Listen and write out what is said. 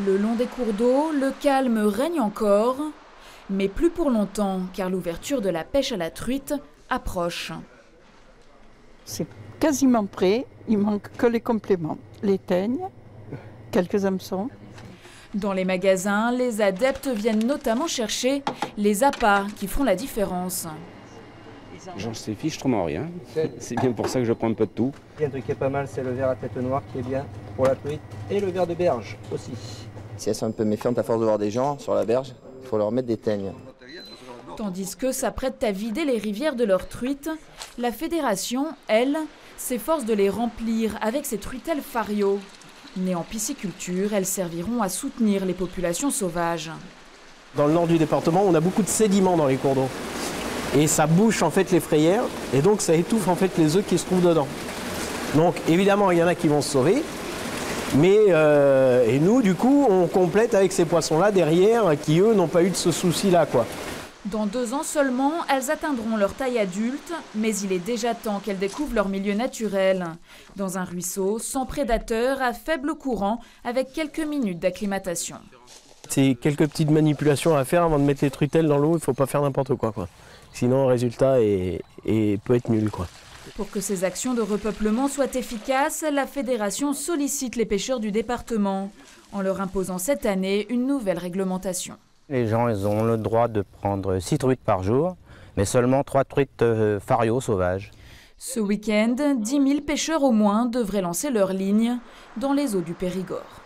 Le long des cours d'eau, le calme règne encore, mais plus pour longtemps, car l'ouverture de la pêche à la truite approche. C'est quasiment prêt, il manque que les compléments, les teignes, quelques hameçons. Dans les magasins, les adeptes viennent notamment chercher les appâts qui font la différence. J'en sais fichtrement rien, c'est bien pour ça que je prends un peu de tout. Il y a un truc qui est pas mal, c'est le verre à tête noire qui est bien pour la truite et le verre de berge aussi. Si elles sont un peu méfiantes à force de voir des gens sur la berge, il faut leur mettre des teignes. Tandis que s'apprêtent à vider les rivières de leurs truites, la fédération, elle, s'efforce de les remplir avec ses truitelles Fario. Nées en pisciculture, elles serviront à soutenir les populations sauvages. Dans le nord du département, on a beaucoup de sédiments dans les cours d'eau. Et ça bouche en fait les frayères, et donc ça étouffe en fait les œufs qui se trouvent dedans. Donc évidemment, il y en a qui vont se sauver, mais et nous, du coup, on complète avec ces poissons-là derrière, qui eux n'ont pas eu de ce souci-là, quoi. Dans 2 ans seulement, elles atteindront leur taille adulte, mais il est déjà temps qu'elles découvrent leur milieu naturel. Dans un ruisseau, sans prédateurs, à faible courant, avec quelques minutes d'acclimatation. C'est quelques petites manipulations à faire avant de mettre les truitelles dans l'eau, il ne faut pas faire n'importe quoi, quoi. Sinon, le résultat peut être nul, quoi. Pour que ces actions de repeuplement soient efficaces, la fédération sollicite les pêcheurs du département, en leur imposant cette année une nouvelle réglementation. Les gens, ils ont le droit de prendre 6 truites par jour, mais seulement 3 truites Fario sauvages. Ce week-end, 10 000 pêcheurs au moins devraient lancer leur ligne dans les eaux du Périgord.